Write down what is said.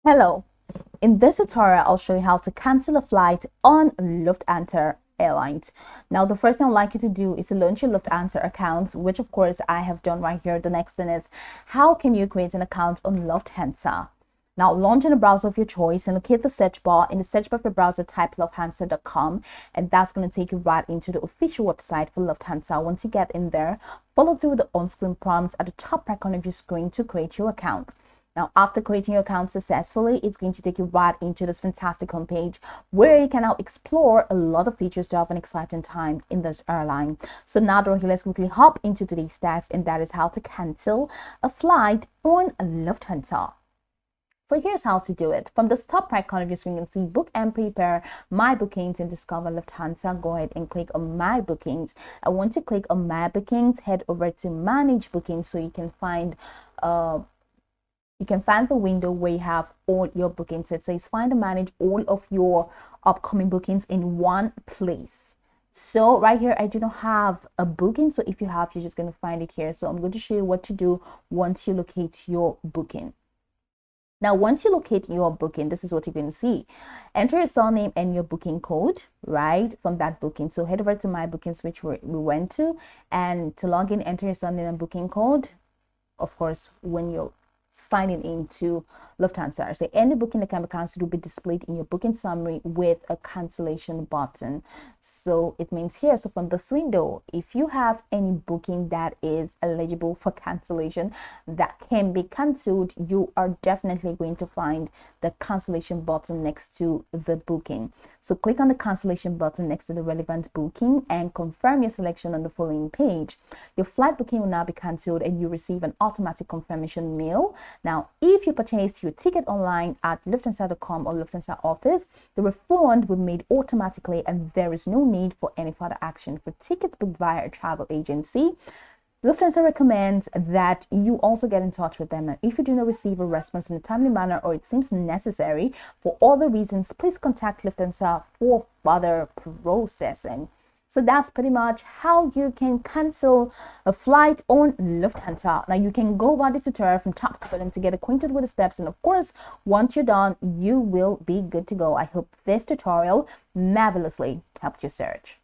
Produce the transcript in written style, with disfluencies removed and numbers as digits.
Hello, in this tutorial I'll show you how to cancel a flight on Lufthansa Airlines. Now the first thing I'd like you to do is to launch your Lufthansa account, which of course I have done right here. The next thing is, how can you create an account on Lufthansa? Now launch in a browser of your choice and locate the search bar. In the search bar of your browser, type lufthansa.com, and that's going to take you right into the official website for Lufthansa. Once you get in there, follow through the on-screen prompts at the top right corner of your screen to create your account. Now, after creating your account successfully, it's going to take you right into this fantastic homepage where you can now explore a lot of features to have an exciting time in this airline. So now, Dorothy, let's quickly hop into today's text, and that is how to cancel a flight on Lufthansa. So here's how to do it. From the top right corner of your screen, you can see book and prepare my bookings and discover Lufthansa. Go ahead and click on my bookings. And once you click on my bookings, head over to manage bookings so you can find the window where you have all your bookings. So it says find and manage all of your upcoming bookings in one place. So right here, I do not have a booking. So if you have, you're just going to find it here. So I'm going to show you what to do once you locate your booking. Now, once you locate your booking, this is what you're going to see. Enter your surname and your booking code, right, from that booking. So head over to my bookings, which we went to, and to log in, enter your surname and booking code. Of course, when you're signing into Lufthansa. So any booking that can be cancelled will be displayed in your booking summary with a cancellation button. So it means here, so from this window, if you have any booking that is eligible for cancellation that can be cancelled, you are definitely going to find the cancellation button next to the booking. So click on the cancellation button next to the relevant booking and confirm your selection on the following page. Your flight booking will now be cancelled and you receive an automatic confirmation mail. Now, if you purchased your ticket online at lufthansa.com or Lufthansa office, the refund will be made automatically and there is no need for any further action. For tickets booked via a travel agency, Lufthansa recommends that you also get in touch with them. And if you do not receive a response in a timely manner or it seems necessary for other reasons, please contact Lufthansa for further processing. So that's pretty much how you can cancel a flight on Lufthansa. Now you can go about this tutorial from top to bottom to get acquainted with the steps. And of course, once you're done, you will be good to go. I hope this tutorial marvelously helped your search.